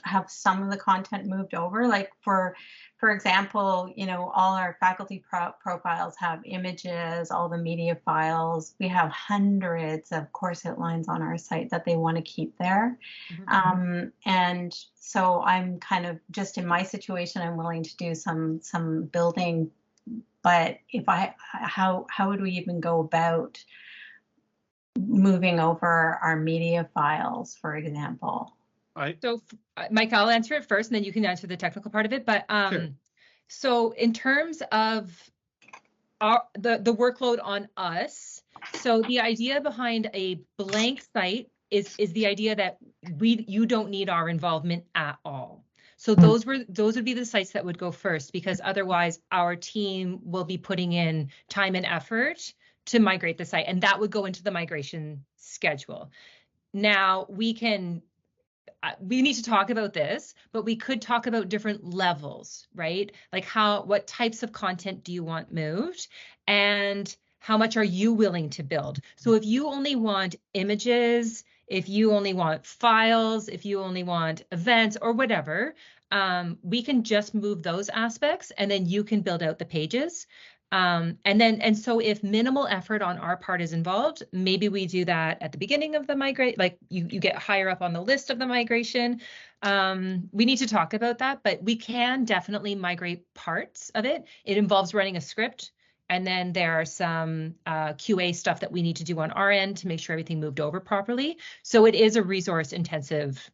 have some of the content moved over? Like for example, you know, all our faculty profiles have images, all the media files. We have hundreds of course outlines on our site that they want to keep there. Mm-hmm. And so I'm kind of just in my situation, I'm willing to do some building, but how would we even go about moving over our media files, for example? So Mike, I'll answer it first and then you can answer the technical part of it. But sure. So in terms of the workload on us, so the idea behind a blank site is the idea that you don't need our involvement at all. So those would be the sites that would go first, because otherwise our team will be putting in time and effort to migrate the site, and that would go into the migration schedule. Now we need to talk about this, but we could talk about different levels, right? Like what types of content do you want moved, and how much are you willing to build? So if you only want images, if you only want files, if you only want events or whatever, we can just move those aspects and then you can build out the pages. And so if minimal effort on our part is involved, maybe we do that at the beginning of the migrate, like you get higher up on the list of the migration. We need to talk about that, but we can definitely migrate parts of it. It involves running a script. And then there are some QA stuff that we need to do on our end to make sure everything moved over properly. So it is a resource intensive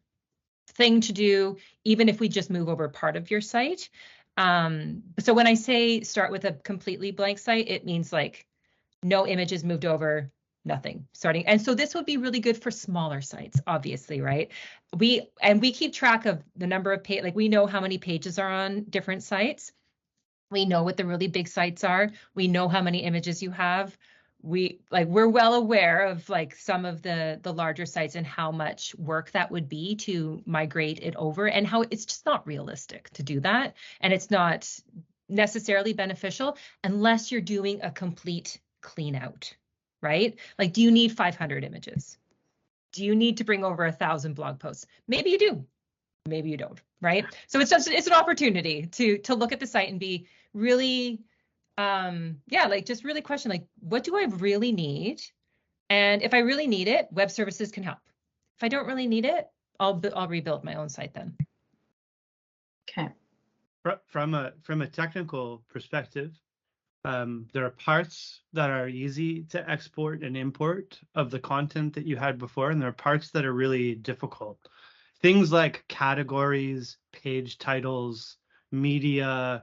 thing to do, even if we just move over part of your site. So when I say start with a completely blank site, it means like no images moved over, nothing starting. And so this would be really good for smaller sites, obviously, right? We keep track of the number of like we know how many pages are on different sites. We know what the really big sites are. We know how many images you have. We're well aware of like some of the larger sites and how much work that would be to migrate it over, and how it's just not realistic to do that. And it's not necessarily beneficial unless you're doing a complete clean out, right? Like, do you need 500 images? Do you need to bring over 1,000 blog posts? Maybe you do, maybe you don't, right? So it's an opportunity to look at the site and be really like just really question, like, what do I really need? And if I really need it, web services can help. If I don't really need it, I'll rebuild my own site then. Okay. From a technical perspective, there are parts that are easy to export and import of the content that you had before, and there are parts that are really difficult. Things like categories, page titles, media,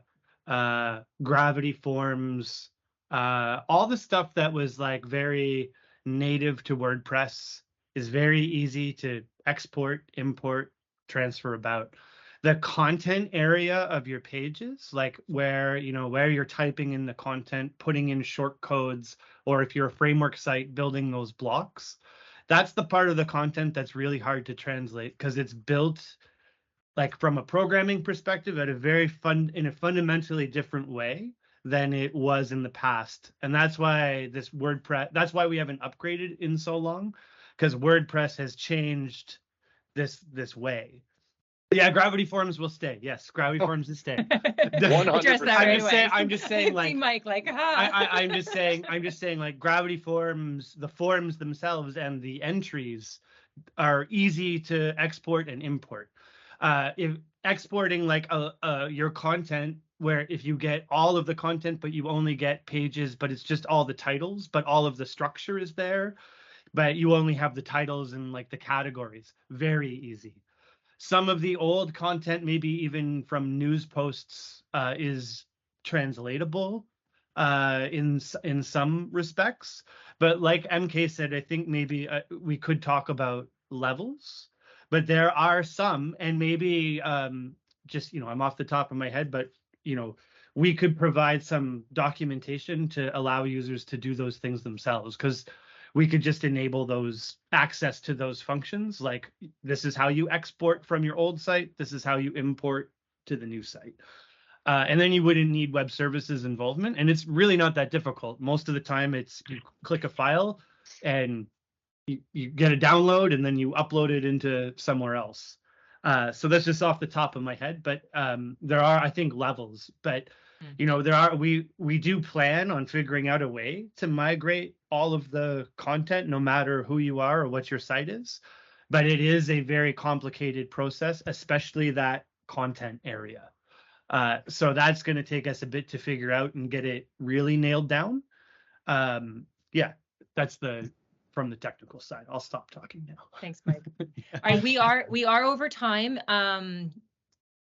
gravity forms, all the stuff that was like very native to WordPress is very easy to export, import, transfer about. The content area of your pages, like where you're typing in the content, putting in short codes, or if you're a framework site, building those blocks, that's the part of the content that's really hard to translate because it's built like from a programming perspective at in a fundamentally different way than it was in the past. And that's why that's why we haven't upgraded in so long, because WordPress has changed this way. Yeah, Gravity Forms will stay. Yes, Gravity Forms will stay. 100%. I'm just saying like Mike, like, I'm just saying like Gravity Forms, the forms themselves and the entries are easy to export and import. If exporting like your content, where if you get all of the content but you only get pages, but it's just all the titles, but all of the structure is there, but you only have the titles and like the categories, very easy. Some of the old content, maybe even from news posts, is translatable in some respects. But like MK said, I think maybe we could talk about levels. But there are some, and maybe just, I'm off the top of my head, but, we could provide some documentation to allow users to do those things themselves, because we could just enable those access to those functions. Like, this is how you export from your old site. This is how you import to the new site. And then you wouldn't need web services involvement. And it's really not that difficult. Most of the time it's you click a file and you get a download and then you upload it into somewhere else. So that's just off the top of my head, but there are, I think, levels, but we do plan on figuring out a way to migrate all of the content, no matter who you are or what your site is. But it is a very complicated process, especially that content area. So that's going to take us a bit to figure out and get it really nailed down. Yeah, that's from the technical side. I'll stop talking now. Thanks, Mike. All right, we are over time.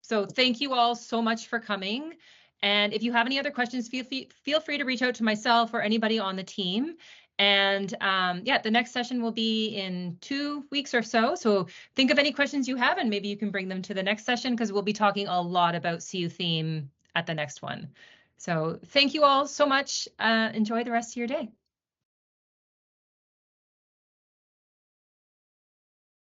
So thank you all so much for coming. And if you have any other questions, feel free to reach out to myself or anybody on the team. And the next session will be in 2 weeks or so. So think of any questions you have and maybe you can bring them to the next session, because we'll be talking a lot about CU theme at the next one. So thank you all so much. Enjoy the rest of your day.